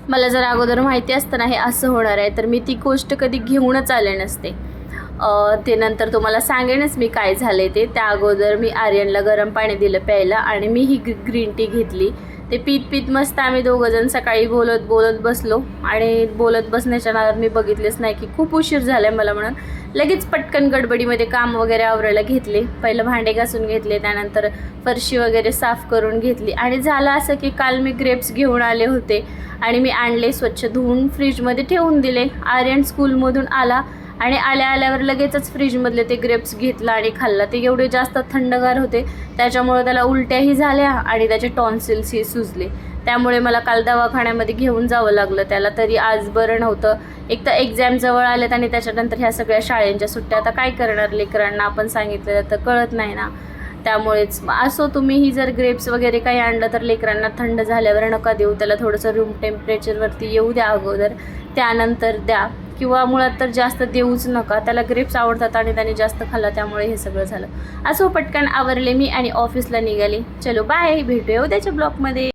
मला जर अगोदर माहिती असतं ना हे असं होणार आहे तर मी ती गोष्ट कधी घेऊनच आले नसते. ते नंतर तुम्हाला सांगेनच मी काय झाले ते. त्या अगोदर मी आर्यनला गरम पाणी दिलं प्यायला आणि मी ही ग्रीन टी घेतली. ते पीत पीत मस्त आम्ही दोघंजण सकाळी बोलत बोलत बसलो आणि बोलत बसण्याच्या नादात मी बघितलेच नाही की खूप उशीर झाला आहे मला, म्हणून लगेच पटकन गडबडीमध्ये काम वगैरे आवरायला घेतले. पहिलं भांडे घासून घेतले, त्यानंतर फरशी वगैरे साफ करून घेतली आणि झालं असं की काल मी ग्रेप्स घेऊन आले होते आणि मी आणले, स्वच्छ धुवून फ्रीजमध्ये ठेवून दिले. आर्यन स्कूलमधून आला आणि आल्यावर लगेचच फ्रीजमधले ते ग्रेप्स घेतला आणि खाल्ला. ते एवढे जास्त थंडगार होते त्याच्यामुळे त्याला उलट्याही झाल्या आणि त्याचे टॉन्सिल्सही सुजले. त्यामुळे मला काल दवाखान्यामध्ये घेऊन जावं लागलं त्याला. तरी आज बरं नव्हतं. एक तर एक्झाम जवळ आलेत आणि त्याच्यानंतर ह्या सगळ्या शाळेंच्या सुट्ट्या. आता काय करणार लेकरांना, आपण सांगितलं तर कळत नाही ना. त्यामुळेच असो, तुम्हीही जर ग्रेप्स वगैरे काही आणलं तर लेकरांना थंड झाल्यावर नका देऊ. त्याला थोडंसं रूम टेम्परेचरवरती येऊ द्या अगोदर, त्यानंतर द्या. किंवा मुळात तर जास्त देऊच नका. त्याला ग्रेप्स आवडतात आणि त्याने जास्त खाल्ला त्यामुळे हे सगळं झालं. असो, पटकन आवरले मी आणि ऑफिसला निघाले. चलो बाय, भेटूया उद्याच्या ब्लॉगमध्ये.